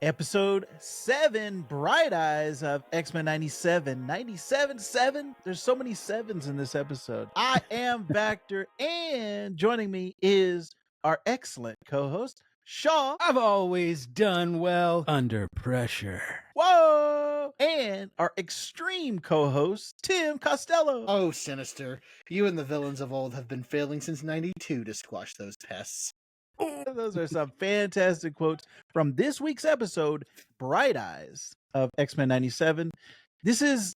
Episode 7, Bright Eyes of X-Men 97. 97-7? There's so many sevens in this episode. I am Vactor, and joining me is our excellent co-host, Shaw. I've always done well under pressure. Whoa! And our extreme co-host, Tim Costello. Oh, Sinister. You and the villains of old have been failing since 92 to squash those pests. Those are some fantastic quotes from this week's episode, Bright Eyes of X-Men 97. This is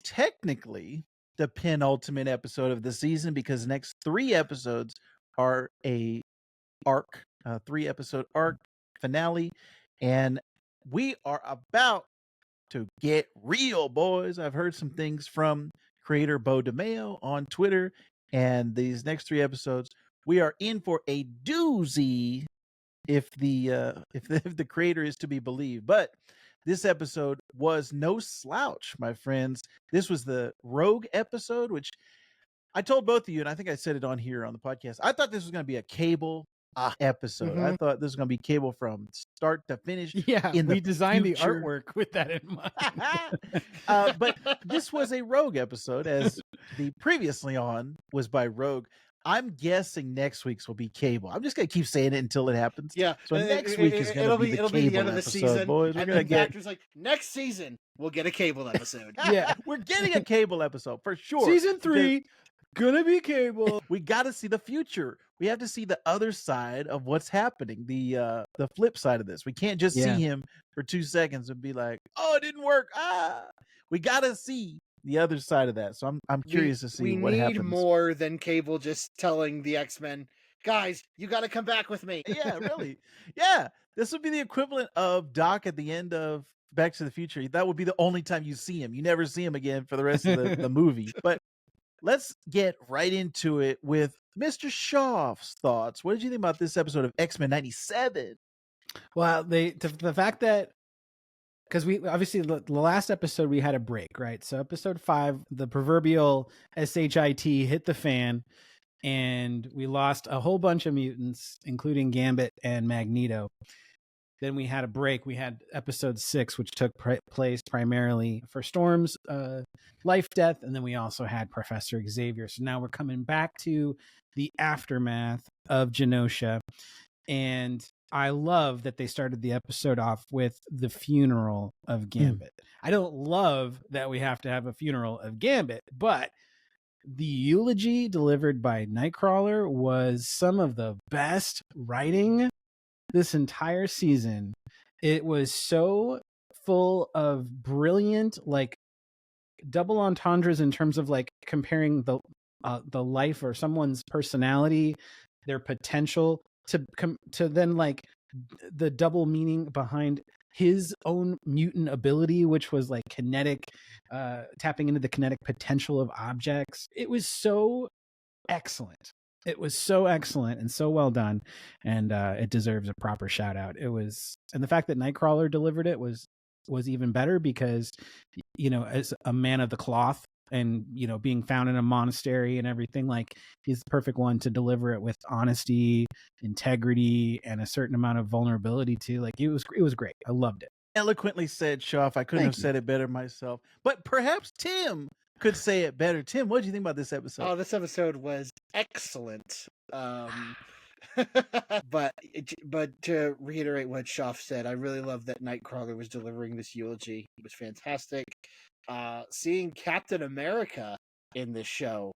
technically the penultimate episode of the season because the next 3 episodes are a 3-episode arc finale, and we are about to get real, boys. I've heard some things from creator Bo DeMeo on Twitter, and these next 3 episodes we are in for a doozy if the creator is to be believed. But this episode was no slouch, my friends. This was the Rogue episode, which I told both of you, and I think I said it on here on the podcast. I thought this was going to be a Cable episode. I thought this was going to be Cable from start to finish. Yeah, in we the designed future. the artwork with that in mind. But this was a Rogue episode, as the previously on was by Rogue. I'm guessing next week's will be Cable. I'm just gonna keep saying it until it happens. Yeah. So next week is gonna be the it'll Cable be the end of the episode, season, boys. We're and gonna then get. Factor's like, next season we'll get a Cable episode. Yeah. We're getting a Cable episode for sure. Season 3, gonna be Cable. We got to see the future. We have to see the other side of what's happening. The flip side of this. We can't just see him for 2 seconds and be like, "Oh, it didn't work." We got to see the other side of that. So I'm curious to see what happens. We need more than Cable just telling the X-Men, guys, you got to come back with me. Yeah, really. Yeah, this would be the equivalent of Doc at the end of Back to the Future. That would be the only time you see him. You never see him again for the rest of the movie. But let's get right into it with Mr. Shaw's thoughts. What did you think about this episode of X-Men 97? Well, the fact that, because we obviously the last episode we had a break, right? So episode 5, the proverbial SHIT hit the fan, and we lost a whole bunch of mutants, including Gambit and Magneto. Then we had a break. We had episode 6, which took place primarily for Storm's life, death, and then we also had Professor Xavier. So now we're coming back to the aftermath of Genosha, and I love that they started the episode off with the funeral of Gambit. I don't love that we have to have a funeral of Gambit, but the eulogy delivered by Nightcrawler was some of the best writing this entire season. It was so full of brilliant, like, double entendres in terms of like comparing the life or someone's personality, their potential to then like the double meaning behind his own mutant ability, which was like kinetic, tapping into the kinetic potential of objects. It was so excellent. It was so excellent and so well done, and it deserves a proper shout out. It was, and the fact that Nightcrawler delivered it was even better because, you know, as a man of the cloth and, you know, being found in a monastery and everything, like, he's the perfect one to deliver it with honesty, integrity, and a certain amount of vulnerability too. Like, it was great. I loved it. Eloquently said, Schaff. I couldn't have said it better myself, but perhaps Tim could say it better. Tim, what did you think about this episode? Oh, this episode was excellent. But to reiterate what Schaff said, I really love that Nightcrawler was delivering this eulogy. It was fantastic. Seeing Captain America in this show,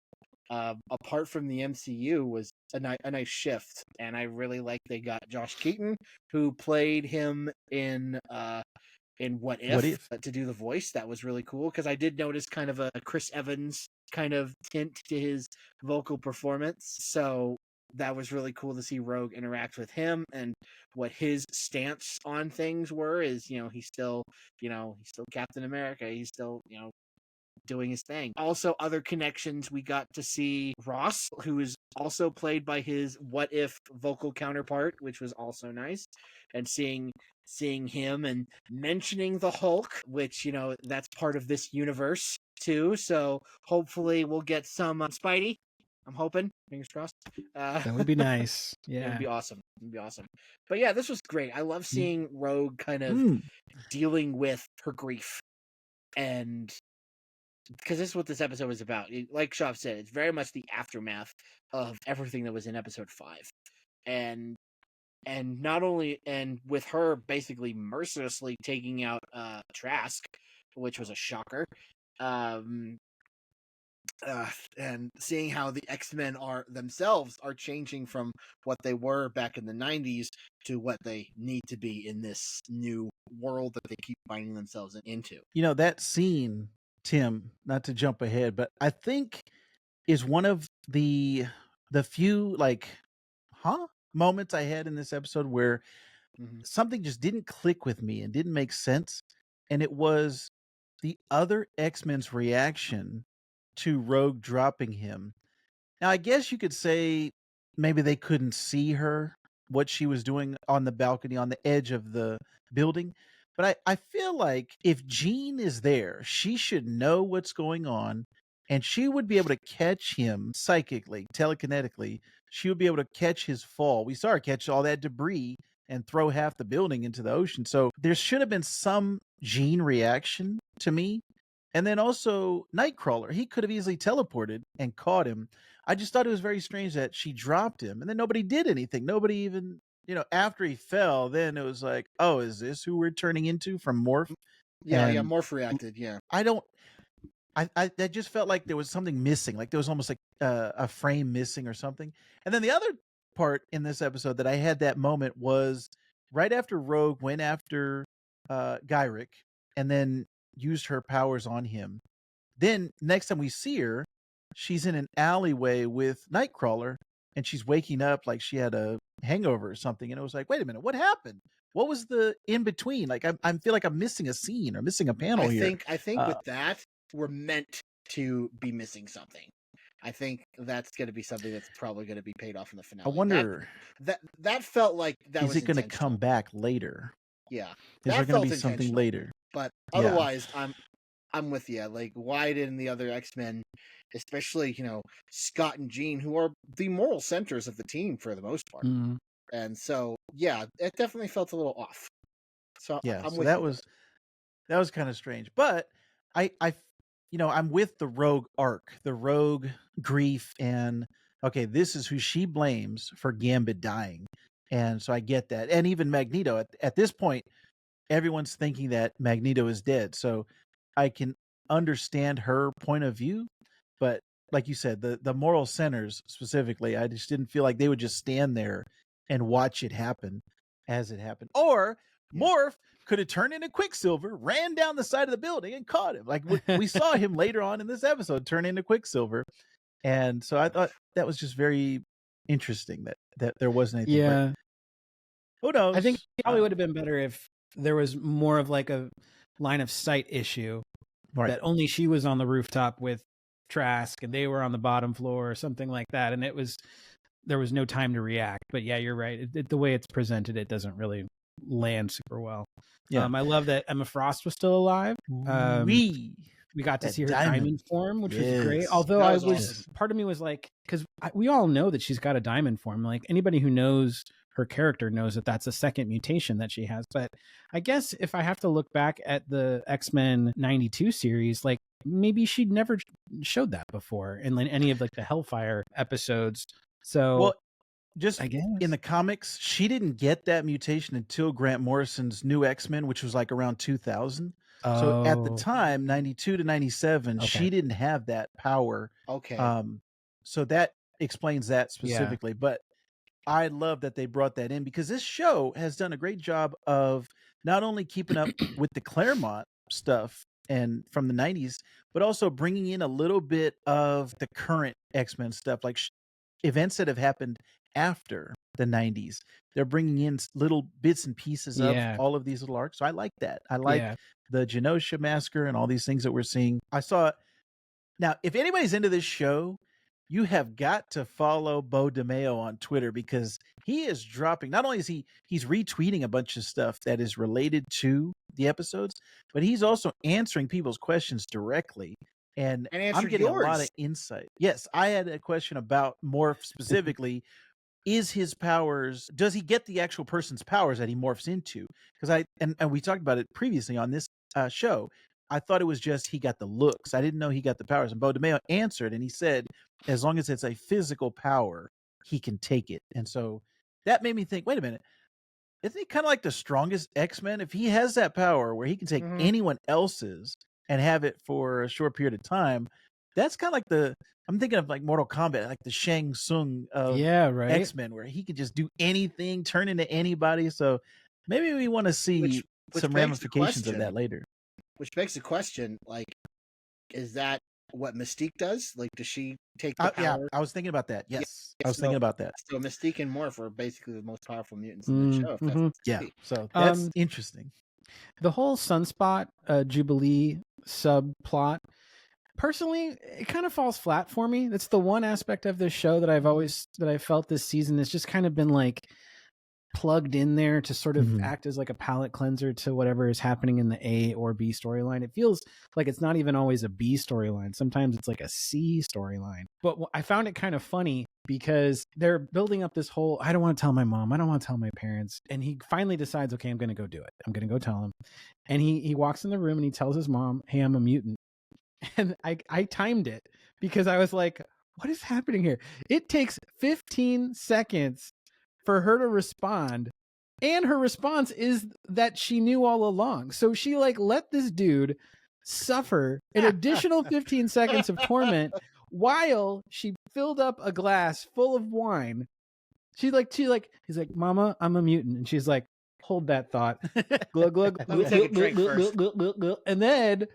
apart from the MCU, was a nice shift, and I really like they got Josh Keaton, who played him in What If, to do the voice. That was really cool, because I did notice kind of a Chris Evans kind of tint to his vocal performance. So that was really cool to see Rogue interact with him, and what his stance on things were is, you know, he's still Captain America. He's still, you know, doing his thing. Also, other connections, we got to see Ross, who is also played by his What If vocal counterpart, which was also nice, and seeing him and mentioning the Hulk, which, you know, that's part of this universe too. So hopefully we'll get some Spidey I'm hoping. Fingers crossed. That would be nice. It Yeah. would be awesome. It would be awesome. But yeah, this was great. I love seeing Rogue kind of Mm. dealing with her grief, and because this is what this episode was about. Like Shop said, it's very much the aftermath of everything that was in episode 5, and not only with her basically mercilessly taking out Trask, which was a shocker. And seeing how the X-Men are themselves are changing from what they were back in the 90s to what they need to be in this new world that they keep finding themselves into. You know, that scene, Tim, not to jump ahead, but I think is one of the few like moments I had in this episode where something just didn't click with me and didn't make sense. And it was the other X-Men's reaction to Rogue dropping him. Now, I guess you could say maybe they couldn't see her, what she was doing on the balcony on the edge of the building. But I feel like if Jean is there, she should know what's going on and she would be able to catch him psychically, telekinetically. She would be able to catch his fall. We saw her catch all that debris and throw half the building into the ocean. So there should have been some Jean reaction to me. And then also Nightcrawler, he could have easily teleported and caught him. I just thought it was very strange that she dropped him and then nobody did anything. Nobody even, after he fell, then it was like, oh, is this who we're turning into from Morph? Yeah, And Morph reacted, yeah. I just felt like there was something missing. Like there was almost like a frame missing or something. And then the other part in this episode that I had that moment was right after Rogue went after Gyrick and then used her powers on him. Then next time we see her, she's in an alleyway with Nightcrawler and she's waking up like she had a hangover or something. And it was like, wait a minute, what happened? What was the in between? Like I feel like I'm missing a scene or missing a panel here. I think with that, we're meant to be missing something. I think that's going to be something that's probably going to be paid off in the finale. I wonder that felt like that is was it going to come back later? Yeah, is there going to be something later? But otherwise, I'm with you. Like, why didn't the other X-Men, especially Scott and Jean, who are the moral centers of the team for the most part, and so yeah, it definitely felt a little off. So yeah, I'm so with that you. was kind of strange. But I'm with the Rogue arc, the Rogue grief, and okay, this is who she blames for Gambit dying. And so I get that. And even Magneto at this point, everyone's thinking that Magneto is dead. So I can understand her point of view, but like you said, the moral centers specifically, I just didn't feel like they would just stand there and watch it happen as it happened. Or Morph could have turned into Quicksilver, ran down the side of the building and caught him. Like we saw him later on in this episode turn into Quicksilver. And so I thought that was just very interesting that there wasn't anything. Yeah. But who knows? I think it probably would have been better if there was more of like a line of sight issue, right? That only she was on the rooftop with Trask and they were on the bottom floor or something like that. And there was no time to react. But yeah, you're right. The way it's presented, it doesn't really land super well. Yeah. I love that Emma Frost was still alive. We got to see her diamond form, which was great. Although part of me was like, because we all know that she's got a diamond form. Like anybody who knows her character knows that that's a second mutation that she has. But I guess if I have to look back at the X-Men 92 series, like maybe she'd never showed that before in any of like the Hellfire episodes. So just in the comics, she didn't get that mutation until Grant Morrison's New X-Men, which was like around 2000. So at the time, 92 to 97, she didn't have that power. Okay. So that explains that specifically. Yeah. But I love that they brought that in because this show has done a great job of not only keeping up with the Claremont stuff and from the 90s, but also bringing in a little bit of the current X-Men stuff, like events that have happened after the 90s. They're bringing in little bits and pieces of all of these little arcs. So I like that. I like the Genosha massacre and all these things that we're seeing. I saw it. Now, if anybody's into this show, you have got to follow Bo DeMeo on Twitter because he is dropping, not only is he's retweeting a bunch of stuff that is related to the episodes, but he's also answering people's questions directly. and And I'm answered getting a lot of yours. insight. Yes, I had a question about Morph specifically. Is his powers, does he get the actual person's powers that he morphs into? Because and we talked about it previously on this show. I thought it was just he got the looks. I didn't know he got the powers. And Bo DeMeo answered, and he said, as long as it's a physical power, he can take it. And so that made me think, wait a minute, isn't he kind of like the strongest X-Men? If he has that power where he can take Mhm. anyone else's and have it for a short period of time, that's kind of like I'm thinking of like Mortal Kombat, like the Shang Tsung of Yeah, right. X-Men, where he could just do anything, turn into anybody. So maybe we want to see Which some begs the ramifications of question. that later. Which begs the question, like, is that what Mystique does? Like, does she take the Yeah, power? I was thinking about that. Yes, I was So, thinking about that. so Mystique and Morph are basically the most powerful mutants in the show. If that's Mhm. Yeah, Mystique. so that's interesting. The whole Sunspot Jubilee subplot, personally, it kind of falls flat for me. That's the one aspect of this show that I felt this season has just kind of been like plugged in there to sort of Mhm. act as like a palate cleanser to whatever is happening in the A or B storyline. It feels like it's not even always a B storyline. Sometimes it's like a C storyline. But I found it kind of funny because they're building up this whole, I don't want to tell my mom, I don't want to tell my parents. And he finally decides, okay, I'm going to go do it. I'm going to go tell him. And he walks in the room and he tells his mom, hey, I'm a mutant. And I timed it because I was like, what is happening here? It takes 15 seconds for her to respond, and her response is that she knew all along. So she like let this dude suffer an additional 15 seconds of torment while she filled up a glass full of wine. He's like, Mama, I'm a mutant. And she's like, hold that thought. Glug, glug, Let me take a drink first. and then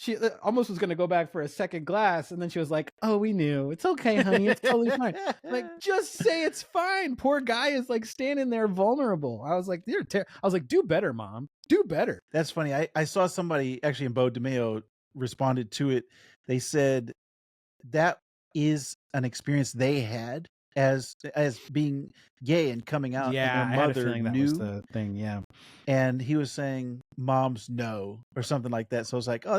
she almost was going to go back for a second glass, and then she was like, oh, we knew. It's okay, honey. It's totally fine. Like, just say it's fine. Poor guy is like standing there vulnerable. I was like, I was like, do better, Mom. Do better. That's funny. I saw somebody actually in Bo DeMeo responded to it. They said that is an experience they had as being gay and coming out, and Yeah, their I had a mother feeling that knew. was the thing. Yeah. And he was saying moms know or something like that. So it's like, oh,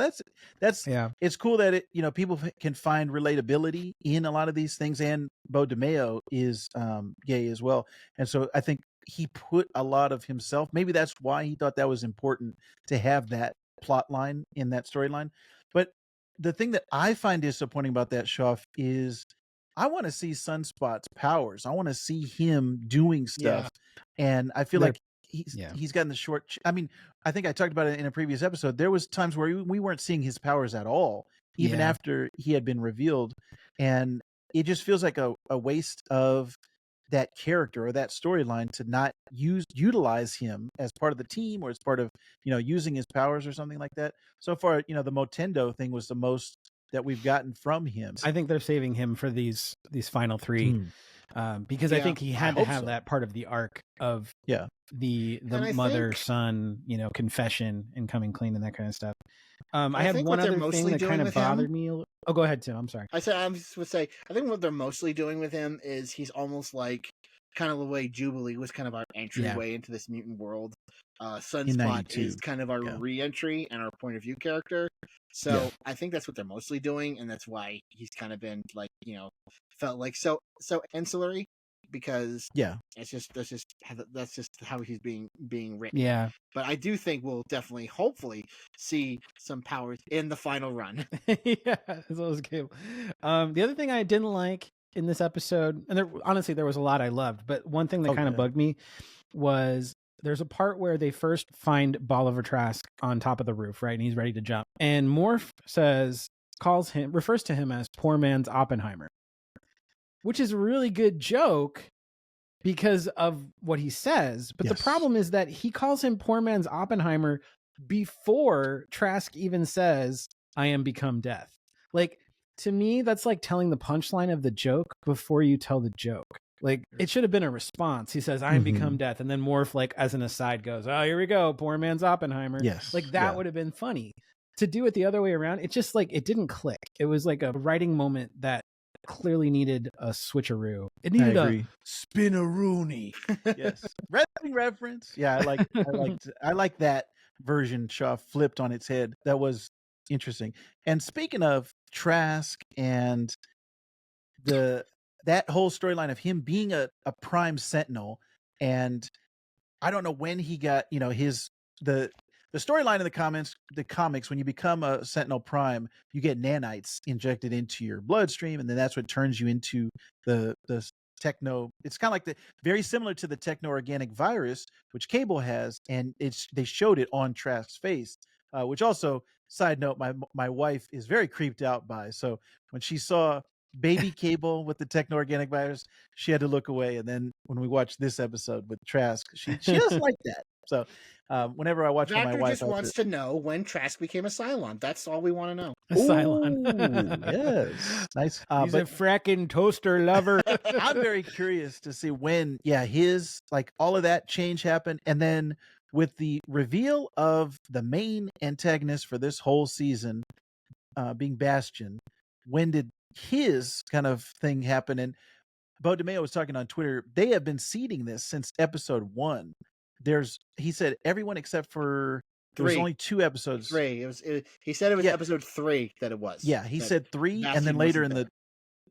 that's Yeah. it's cool that it, people can find relatability in a lot of these things. And Bo DeMeo is gay as well, and so I think he put a lot of himself. Maybe that's why he thought that was important to have that plot line in that storyline. But the thing that I find disappointing about that, Shoff, is I want to see Sunspot's powers. I want to see him doing stuff, and I feel They're- like yeah. he's gotten the short. I mean, I think I talked about it in a previous episode. There was times where we weren't seeing his powers at all, even Yeah. after he had been revealed, and it just feels like a waste of that character or that storyline to not utilize him as part of the team or as part of using his powers or something like that. So far, the Motendo thing was the most that we've gotten from him. I think they're saving him for these final three, because I Yeah, think he I had to hope have so. that part of the arc of Yeah. the And I mother think- son confession and coming clean and that kind of stuff. I had think one what they're other thing mostly that doing kind of with him- bothered me. Oh, go ahead, Tim. I'm sorry. I just would say, I think what they're mostly doing with him is he's almost like kind of the way Jubilee was kind of our entryway into this mutant world. Sunspot 92. is kind of our Yeah. re-entry and our point of view character. So I think that's what they're mostly doing, and that's why he's kind of been like, felt like so ancillary, because it's just that's just how he's being written. Yeah. But I do think we'll definitely, hopefully, see some powers in the final run. Yeah, that was good. The other thing I didn't like in this episode, and honestly there was a lot I loved, but one thing that kind of bugged me was there's a part where they first find Bolivar Trask on top of the roof, right? And he's ready to jump. And Morph refers to him as poor man's Oppenheimer, which is a really good joke because of what he says. But the problem is that he calls him poor man's Oppenheimer before Trask even says, I am become death. Like, to me, that's like telling the punchline of the joke before you tell the joke. Like, it should have been a response. He says, I am become death. And then Morph, like, as an aside goes, oh, here we go. Poor man's Oppenheimer. Yes. Like, that would have been funny. To do it the other way around, it just like, it didn't click. It was like a writing moment that clearly needed a switcheroo. It needed a spin-a-rooney. Yes. Wrestling reference. Yeah, I like that version, Shaw, flipped on its head. That was interesting. And speaking of Trask and the that whole storyline of him being a prime sentinel, and I don't know when he got, his the the storyline in the comics, when you become a Sentinel Prime, you get nanites injected into your bloodstream, and then that's what turns you into the techno. It's kind of like the very similar to the techno organic virus, which Cable has, and they showed it on Trask's face, which also, side note, my wife is very creeped out by. So when she saw baby Cable with the techno organic virus, she had to look away. And then when we watched this episode with Trask, she doesn't like that. So whenever I watch with my Vactor wife, just wants to know when Trask became a Cylon. That's all we want to know. A Cylon. Ooh, yes, nice. He's a fracking toaster lover. I'm very curious to see when, his like all of that change happened, and then with the reveal of the main antagonist for this whole season, being Bastion, when did his kind of thing happen? And Bo DeMeo was talking on Twitter. They have been seeding this since episode 1. He said everyone except for there was 3. only 2 episodes. 3. He said it was episode 3 that it was. Yeah, he said 3, and then Bastion later wasn't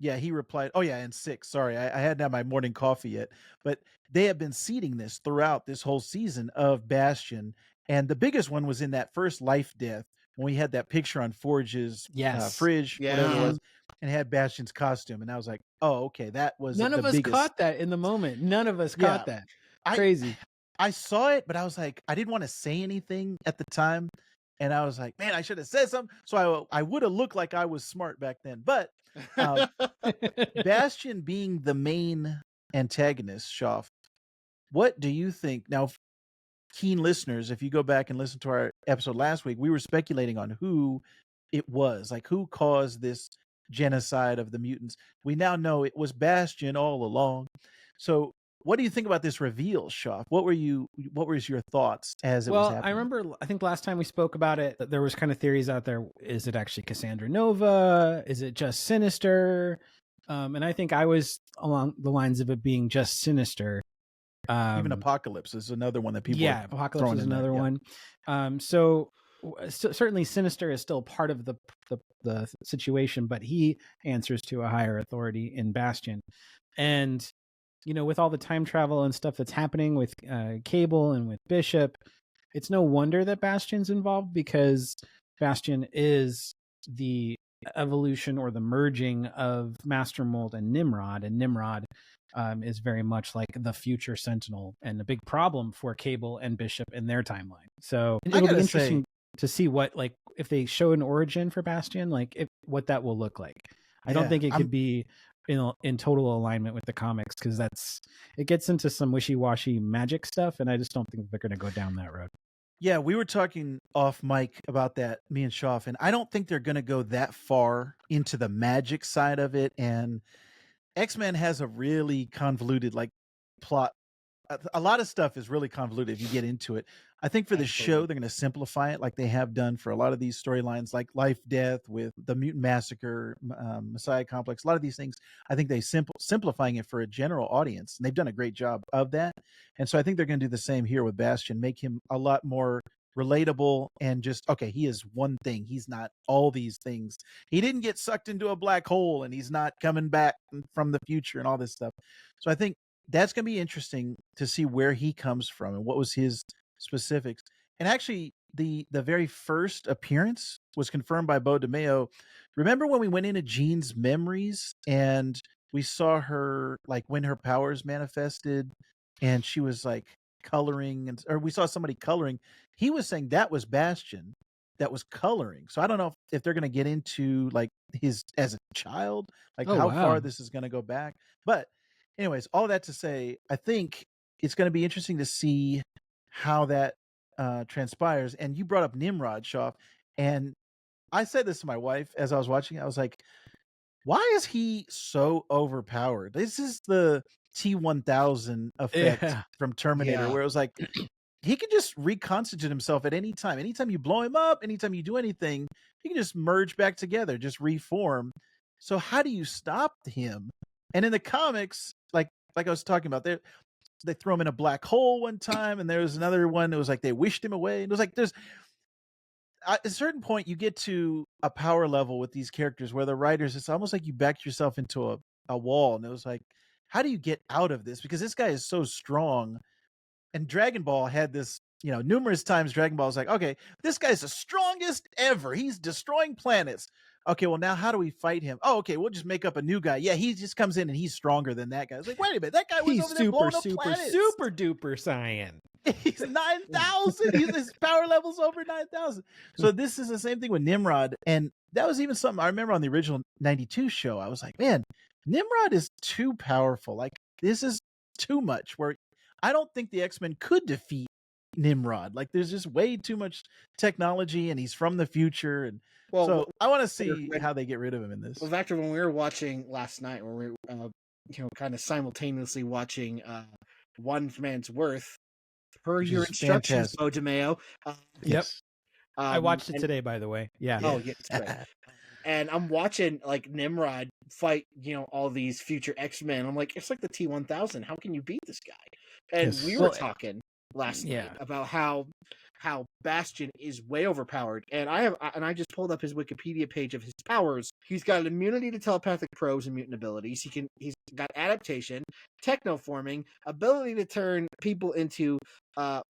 in he replied, "Oh yeah, and 6. Sorry, I hadn't had my morning coffee yet." But they have been seeding this throughout this whole season of Bastion, and the biggest one was in that first life death when we had that picture on Forge's fridge, whatever it was, and had Bastion's costume, and I was like, "Oh, okay, that was None the of us biggest." caught that in the moment. None of us caught that. Crazy. I saw it, but I was like, I didn't want to say anything at the time, and I was like, man, I should have said something. So I would have looked like I was smart back then. But Bastion being the main antagonist, Shoff, what do you think? Now, keen listeners, if you go back and listen to our episode last week, we were speculating on who it was, like who caused this genocide of the mutants. We now know it was Bastion all along. So what do you think about this reveal, Shoff? What was your thoughts as it was happening? I remember, I think last time we spoke about it, there was kind of theories out there. Is it actually Cassandra Nova? Is it just Sinister? And I think I was along the lines of it being just Sinister. Even Apocalypse is another one that people Apocalypse is another one. So certainly Sinister is still part of the situation, but he answers to a higher authority in Bastion. And with all the time travel and stuff that's happening with Cable and with Bishop, it's no wonder that Bastion's involved, because Bastion is the evolution or the merging of Master Mold and Nimrod, is very much like the future Sentinel and a big problem for Cable and Bishop in their timeline. So it'll be interesting to see what, like, if they show an origin for Bastion, like what that will look like. I don't think it could be in total alignment with the comics, because it gets into some wishy-washy magic stuff, and I just don't think they're going to go down that road. Yeah, we were talking off mic about that, me and Shoff, and I don't think they're going to go that far into the magic side of it. And X-Men has a really convoluted plot. A lot of stuff is really convoluted if you get into it. I think for the show, they're going to simplify it like they have done for a lot of these storylines, like Life Death with the Mutant Massacre, Messiah Complex, a lot of these things. I think they simplifying it for a general audience, and they've done a great job of that. And so I think they're going to do the same here with Bastion, make him a lot more relatable, and just, okay, he is one thing. He's not all these things. He didn't get sucked into a black hole, and he's not coming back from the future and all this stuff. So I think that's going to be interesting to see where he comes from and what was his specifics. And actually, the very first appearance was confirmed by Bo DeMeo. Remember when we went into Jean's memories and we saw her, like, when her powers manifested and she was like coloring, or we saw somebody coloring. He was saying that was Bastion that was coloring. So I don't know if they're going to get into like his as a child, like how far this is going to go back. But anyways, all that to say, I think it's going to be interesting to see how that transpires. And you brought up Nimrod, Shoff, and I said this to my wife as I was watching. I was like, why is he so overpowered? This is the T-1000 effect from Terminator, where it was like, he can just reconstitute himself at any time. Anytime you blow him up, anytime you do anything, he can just merge back together, just reform. So how do you stop him? And in the comics, like I was talking about, they throw him in a black hole one time, and there was another one that was like they wished him away. And it was like at a certain point, you get to a power level with these characters where the writers, it's almost like you backed yourself into a wall, and it was like, how do you get out of this? Because this guy is so strong. And Dragon Ball had this, numerous times Dragon Ball was like, okay, this guy's the strongest ever. He's destroying planets. Okay, well, now how do we fight him? Oh, okay, we'll just make up a new guy. Yeah, he just comes in and he's stronger than that guy. It's like, wait a minute, that guy was He's over there super, blowing up super, planets. super duper Saiyan. He's 9,000. His power level's over 9,000. So this is the same thing with Nimrod. And that was even something I remember on the original 92 show. I was like, man, Nimrod is too powerful. Like, this is too much, where I don't think the X-Men could defeat Nimrod. Like, there's just way too much technology, and he's from the future. And so I want to see how they get rid of him in this. Well, Vactor, when we were watching last night, when we were, kind of simultaneously watching One Man's Worth, per your instructions, Bo DeMeo. Yep. I watched it today, by the way. Yeah. Oh, yeah, it's great. And I'm watching like Nimrod fight, all these future X-Men. I'm like, it's like the T-1000. How can you beat this guy? And we were talking last night about how Bastion is way overpowered. And I just pulled up his Wikipedia page of his powers. He's got an immunity to telepathic probes and mutant abilities. He's got adaptation, technoforming, ability to turn people into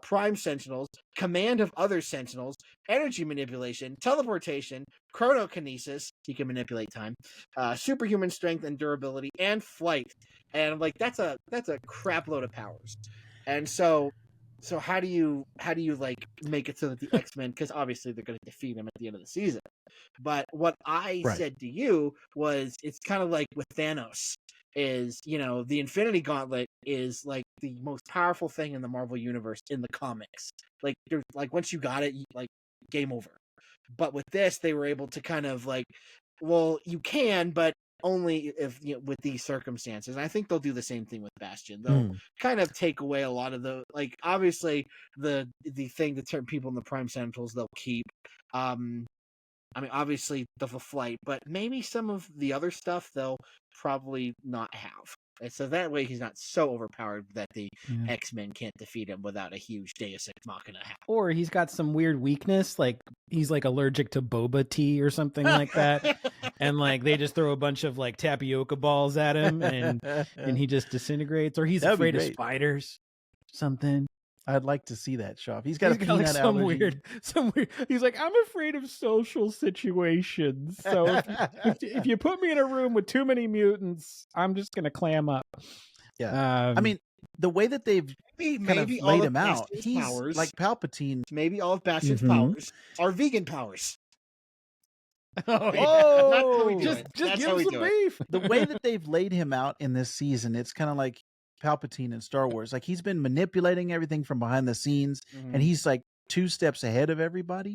prime sentinels, command of other sentinels, energy manipulation, teleportation, chronokinesis, he can manipulate time, superhuman strength and durability, and flight. And I'm like, that's a crap load of powers. And so how do you like make it so that the X-Men, because obviously they're going to defeat him at the end of the season. But what I said to you was, it's kind of like with Thanos, is, the Infinity Gauntlet is like the most powerful thing in the Marvel universe in the comics. Like, once you got it, like, game over. But with this, they were able to kind of like, well, you can, but only if, with these circumstances. And I think they'll do the same thing with Bastion. They'll kind of take away a lot of the, like, obviously the thing to turn people into prime sentinels they'll keep. I mean, obviously the flight, but maybe some of the other stuff they'll probably not have. And so that way he's not so overpowered that the X-Men can't defeat him without a huge Deus Ex Machina happen. Or he's got some weird weakness, like he's like allergic to boba tea or something like that. And like they just throw a bunch of like tapioca balls at him and he just disintegrates. Or he's afraid of spiders. Something. I'd like to see that, Shaw. He's got a peanut like some weird. He's like, I'm afraid of social situations. So if you put me in a room with too many mutants, I'm just gonna clam up. Yeah. I mean, the way that they've kind of laid him out, he's powers, like Palpatine. Maybe all of Bastion's powers are vegan powers. Oh, yeah. Just give him some beef. The way that they've laid him out in this season, it's kind of like Palpatine in Star Wars. Like, he's been manipulating everything from behind the scenes, and he's like 2 steps ahead of everybody.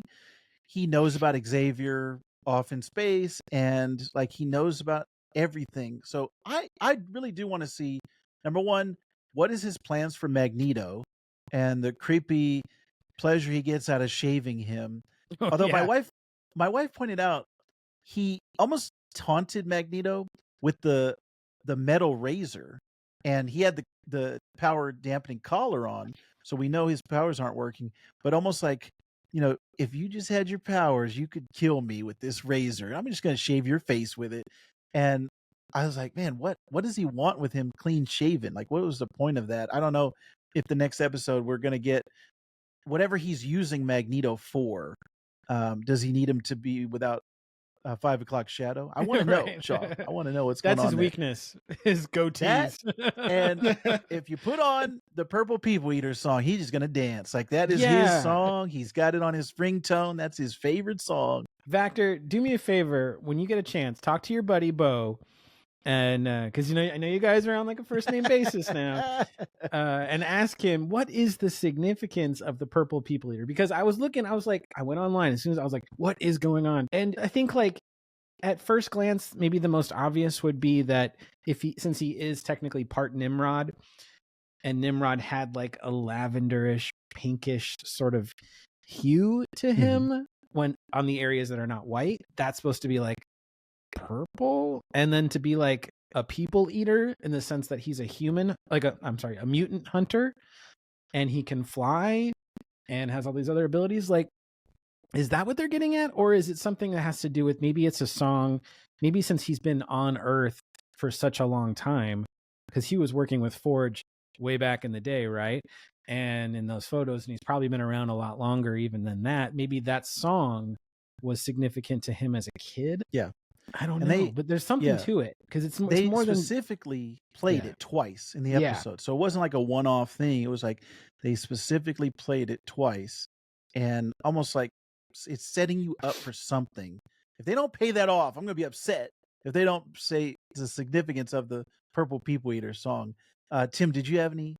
He knows about Xavier off in space, and like he knows about everything. So I really do want to see, number one, what is his plans for Magneto and the creepy pleasure he gets out of shaving him. Although my wife pointed out he almost taunted Magneto with the metal razor. And he had the power dampening collar on, so we know his powers aren't working. But almost like, if you just had your powers, you could kill me with this razor. I'm just going to shave your face with it. And I was like, man, what does he want with him clean shaven? Like, what was the point of that? I don't know if the next episode we're going to get whatever he's using Magneto for. Does he need him to be without 5 o'clock shadow? I want to know, Shaw. I want to know what's going on. That's his weakness, his goatees. And if you put on the Purple People Eater song, he's just going to dance. Like, that is his song. He's got it on his ringtone. That's his favorite song. Vactor, do me a favor. When you get a chance, talk to your buddy, Bo. And because I know you guys are on like a first name basis now, and ask him, what is the significance of the Purple People Eater? Because I went online as soon as I was like, what is going on? And I think like at first glance, maybe the most obvious would be that since he is technically part Nimrod, and Nimrod had like a lavenderish, pinkish sort of hue to him when on the areas that are not white, that's supposed to be like purple, and then to be like a people eater in the sense that he's a human, like a mutant hunter, and he can fly and has all these other abilities. Like, Is that what they're getting at? Or is it something that has to do with, maybe it's a song, maybe since he's been on Earth for such a long time, because he was working with Forge way back in the day, right? And in those photos, and he's probably been around a lot longer even than that. Maybe that song was significant to him as a kid. Yeah. I don't And know, they- but there's something yeah. to it, because it's They more than specifically played Yeah. it twice in the Yeah. episode. So it wasn't like a one-off thing. It was like they specifically played it twice, and almost like it's setting you up for something. If they don't pay that off, I'm going to be upset if they don't say the significance of the Purple People Eater song. Tim, did you have any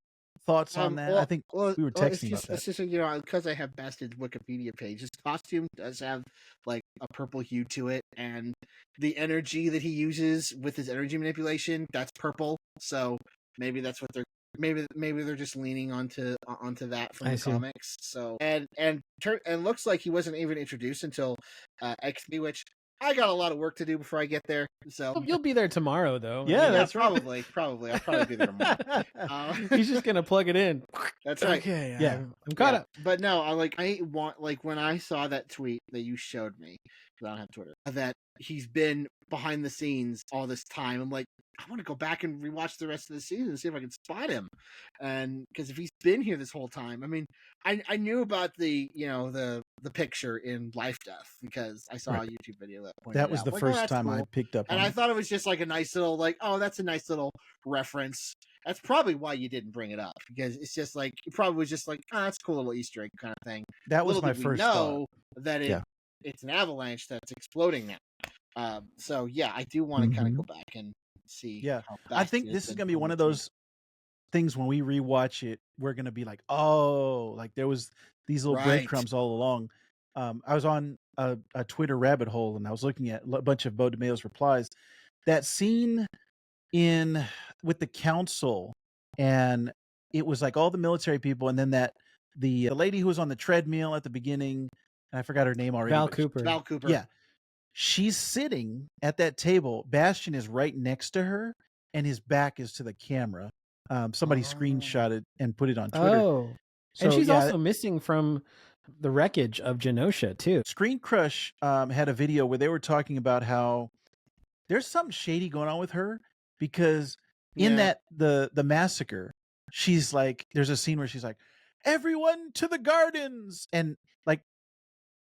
thoughts on that? I think we were texting about that. It's just, you know, because I have Bastard's Wikipedia page. His costume does have like a purple hue to it, and the energy that he uses with his energy manipulation, that's purple. So maybe that's what they're maybe they're just leaning onto that from I the see. comics. So and looks like he wasn't even introduced until XB, which I got a lot of work to do before I get there. So You'll be there tomorrow, though. Yeah, that's right. probably. I'll probably be there tomorrow. He's just gonna plug it in. That's right. Okay, Yeah. I'm caught Yeah, up. but no, I want, like, when I saw that tweet that you showed me, because I don't have Twitter, that he's been behind the scenes all this time. I'm like, I want to go back and rewatch the rest of the season and see if I can spot him. And because if he's been here this whole time, I mean, I knew about the the picture in Life Death because I saw Right. a YouTube video that pointed That was out, the like, first that's time I cool. picked up And on I it. thought it was just like a nice little, like, oh, that's a nice little reference. That's probably why you didn't bring it up, because it's just like, it probably was just like, oh, that's a cool little Easter egg kind of thing. That was Little my did we first thought. know that Yeah. it's an avalanche that's exploding now. So yeah, I do want to kind of go back and see. Yeah. how I think Bastion has this is been going to be one of pulling those things when we rewatch it, we're going to be like, oh, like there was these little Right. breadcrumbs all along. I was on a Twitter rabbit hole and I was looking at a bunch of Bo DeMayo's replies. That scene with the council, and it was like all the military people, and then the lady who was on the treadmill at the beginning, and I forgot her name already. Val but Cooper. Val Cooper. Yeah. She's sitting at that table. Bastion is right next to her, and his back is to the camera. Somebody screenshotted and put it on Twitter. Oh, So, and she's yeah, also missing from the wreckage of Genosha too. Screen Crush had a video where they were talking about how there's something shady going on with her, because in Yeah. the massacre, she's like, there's a scene where she's like, everyone to the gardens, and like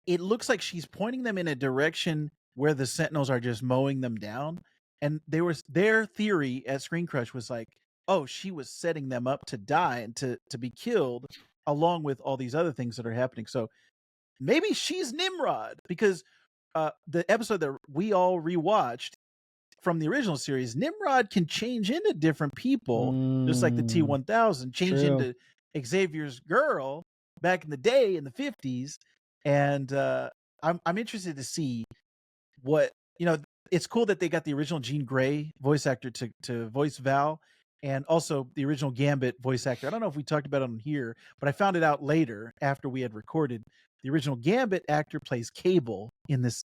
it looks like she's pointing them in a direction where the Sentinels are just mowing them down. And their theory at Screen Crush was like, oh, she was setting them up to die and to be killed, along with all these other things that are happening. So maybe she's Nimrod, because the episode that we all rewatched from the original series, Nimrod can change into different people, just like the T-1000 changed true. into Xavier's girl back in the day in the 50s. And I'm interested to see what, it's cool that they got the original Jean Grey voice actor to voice Val, and also the original Gambit voice actor. I don't know if we talked about it on here, but I found it out later after we had recorded. The original Gambit actor plays Cable in this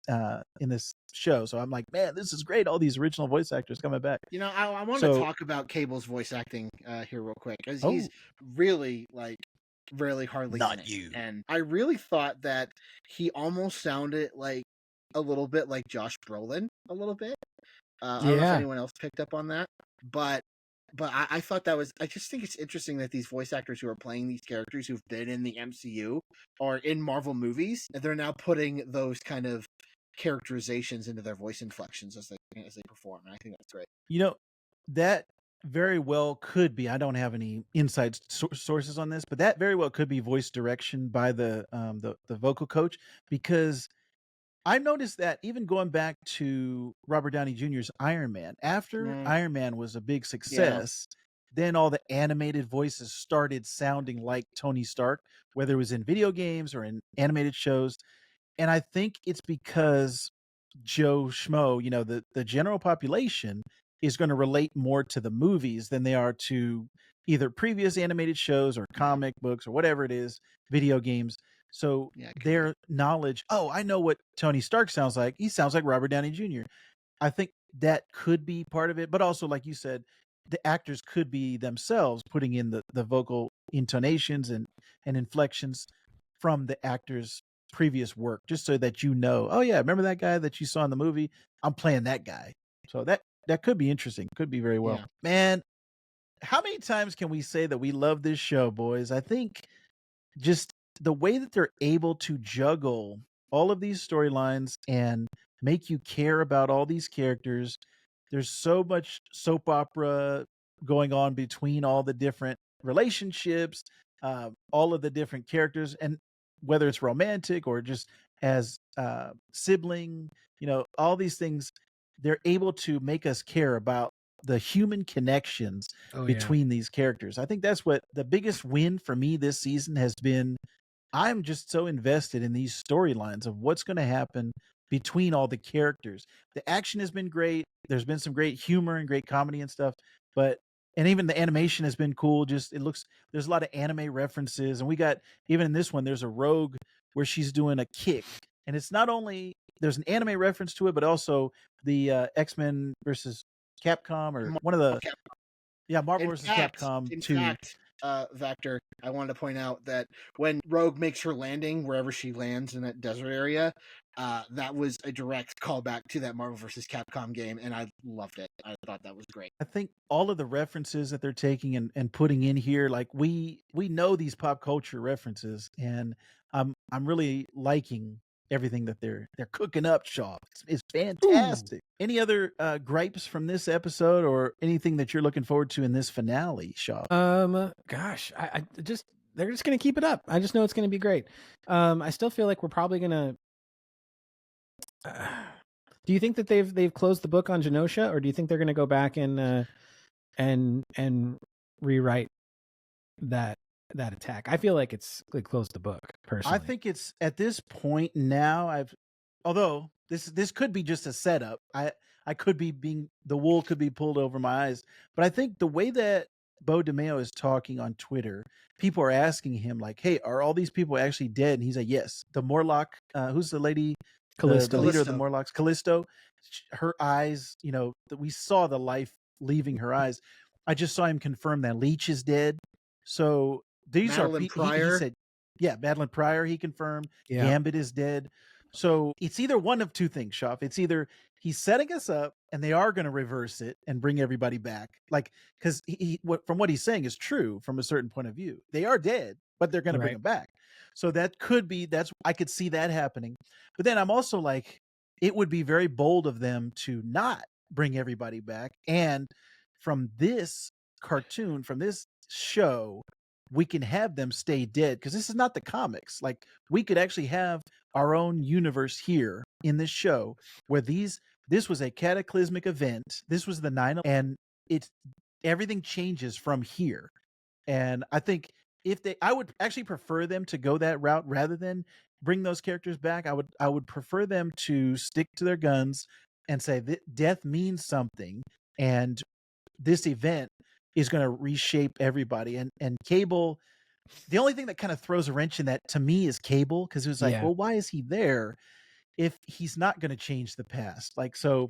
show. So I'm like, man, this is great. All these original voice actors coming back. I want to talk about Cable's voice acting here real quick, because he's really hardly Not in it. you. And I really thought that he almost sounded like a little bit like Josh Brolin a little bit. I don't know if anyone else picked up on that, but I thought that was, I just think it's interesting that these voice actors who are playing these characters who've been in the MCU or in Marvel movies, and they're now putting those kind of characterizations into their voice inflections as they perform. And I think that's great. That very well could be. I don't have any inside sources on this, but that very well could be voice direction by the vocal coach, because I noticed that even going back to Robert Downey Jr.'s Iron Man, after Iron Man was a big success, then all the animated voices started sounding like Tony Stark, whether it was in video games or in animated shows. And I think it's because Joe Schmo, the general population is going to relate more to the movies than they are to either previous animated shows or comic books or whatever it is, video games. So their knowledge, I know what Tony Stark sounds like. He sounds like Robert Downey Jr. I think that could be part of it, but also, like you said, the actors could be themselves putting in the vocal intonations and inflections from the actors previous work, just so that oh yeah, remember that guy that you saw in the movie? I'm playing that guy. So that could be interesting. Could be very well. Yeah. Man, how many times can we say that we love this show, boys? I think just the way that they're able to juggle all of these storylines and make you care about all these characters. There's so much soap opera going on between all the different relationships, all of the different characters, and whether it's romantic or just as sibling, all these things, they're able to make us care about the human connections Oh yeah. between these characters. I think that's what the biggest win for me this season has been. I'm just so invested in these storylines of what's going to happen between all the characters. The action has been great. There's been some great humor and great comedy and stuff, but and even the animation has been cool. Just there's a lot of anime references, and we got even in this one there's a rogue where she's doing a kick, and it's not only there's an anime reference to it, but also the X-Men versus Capcom or one of the Marvel versus Capcom In 2. fact, Vactor, I wanted to point out that when Rogue makes her landing wherever she lands in that desert area, that was a direct callback to that Marvel vs. Capcom game, and I loved it. I thought that was great. I think all of the references that they're taking and putting in here, like we know these pop culture references, and I'm really liking everything that they're cooking up, Shaw. It's fantastic. Any other gripes from this episode or anything that you're looking forward to in this finale, Shaw? Gosh, I just they're just gonna keep it up. I just know it's gonna be great. I still feel like we're probably gonna. Do you think that they've closed the book on Genosha, or do you think they're gonna go back and rewrite that attack? I feel like it's like closed the book personally. I think it's at this point now. Although this could be just a setup. I could be being the wool could be pulled over my eyes, but I think the way that Bo DeMeo is talking on Twitter, people are asking him like, "Hey, are all these people actually dead?" And he's like, "Yes." The Morlock, who's the lady, Callisto. the leader of the Callisto. Morlocks, Callisto, her eyes, we saw the life leaving her eyes. I just saw him confirm that Leech is dead. So these Madeline he Pryor. said, yeah, Madeline Pryor, he confirmed. Yeah. Gambit is dead. So it's either one of two things, Schaff. It's either he's setting us up and they are going to reverse it and bring everybody back. Like, because from what he's saying is true from a certain point of view. They are dead, but they're going to bring them back. So that could be, I could see that happening. But then I'm also like, it would be very bold of them to not bring everybody back. And from this cartoon, from this show, we can have them stay dead because this is not the comics. Like we could actually have our own universe here in this show where this was a cataclysmic event. This was the 9/11, and everything changes from here. And I think I would actually prefer them to go that route rather than bring those characters back. I would prefer them to stick to their guns and say that death means something, and this event is going to reshape everybody. And Cable, the only thing that kind of throws a wrench in that to me is Cable, because it was like, well, why is he there if he's not going to change the past? Like, so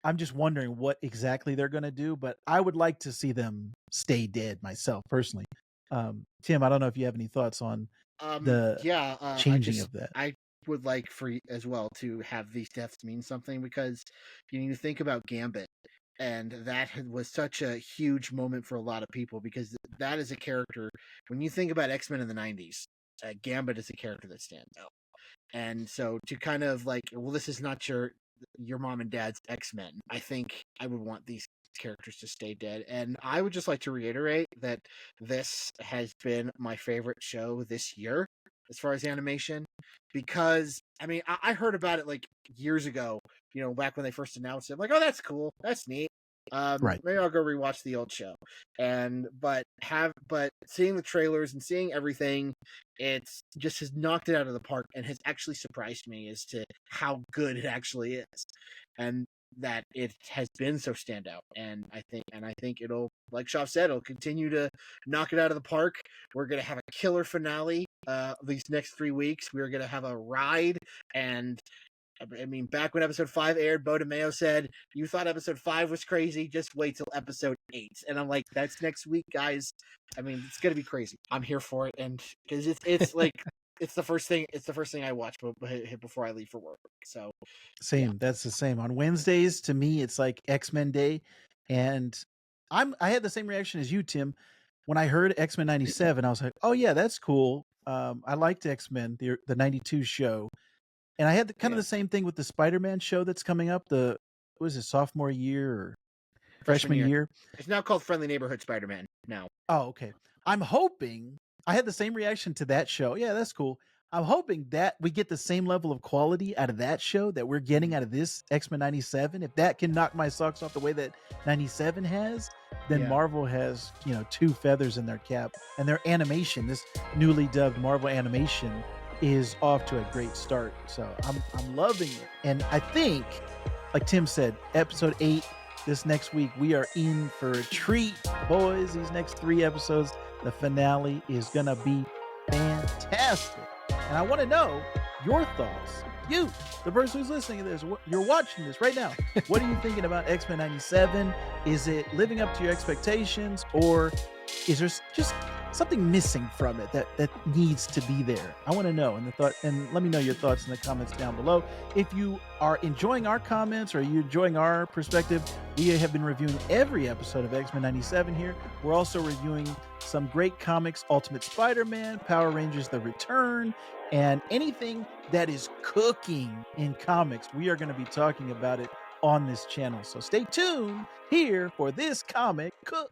I'm just wondering what exactly they're going to do, but I would like to see them stay dead myself personally. Tim, I don't know if you have any thoughts on the changing of that. I would like for as well to have these deaths mean something, because you think about Gambit, and that was such a huge moment for a lot of people, because that is a character. When you think about X-Men in the 90s, Gambit is a character that stands out. And so to kind of like, well, this is not your mom and dad's X-Men. I think I would want these characters to stay dead. And I would just like to reiterate that this has been my favorite show this year as far as animation, because I mean, I heard about it like years ago, back when they first announced it. I'm like, oh, that's cool, that's neat. Right. Maybe I'll go rewatch the old show. But seeing the trailers and seeing everything, it's just has knocked it out of the park and has actually surprised me as to how good it actually is, and that it has been so standout. And I think it'll, like Shaw said, it'll continue to knock it out of the park. We're gonna have a killer finale these next 3 weeks. We're gonna have a ride. And I mean, back when episode 5 aired, Bo DeMeo said, "You thought episode 5 was crazy? Just wait till episode 8." And I'm like, "That's next week, guys." I mean, it's gonna be crazy. I'm here for it, and because it's like it's the first thing I watch before I leave for work. So Same. That's the same. On Wednesdays, to me, it's like X-Men Day. And I had the same reaction as you, Tim. When I heard X-Men 97, I was like, oh yeah, that's cool. I liked X-Men, the 92 show. And I had kind of the same thing with the Spider-Man show that's coming up. What was it, sophomore year or freshman year? It's now called Friendly Neighborhood Spider-Man now. Oh, okay. I'm hoping I had the same reaction to that show. Yeah, that's cool. I'm hoping that we get the same level of quality out of that show that we're getting out of this X-Men 97. If that can knock my socks off the way that 97 has, then Marvel has, two feathers in their cap. And their animation, this newly dubbed Marvel animation, is off to a great start. So I'm loving it. And I think, like Tim said, episode 8 this next week, we are in for a treat, boys. These next 3 episodes, the finale is gonna be fantastic. And I want to know your thoughts. You, the person who's listening to this, you're watching this right now. What are you thinking about X-Men 97? Is it living up to your expectations, or is there just something missing from it that needs to be there? I want to know. And let me know your thoughts in the comments down below. If you are enjoying our comments or you enjoying our perspective, we have been reviewing every episode of X-Men 97 here. We're also reviewing some great comics, Ultimate Spider-Man, Power Rangers The Return, and anything that is cooking in comics. We are going to be talking about it on this channel. So stay tuned here for this comic cook.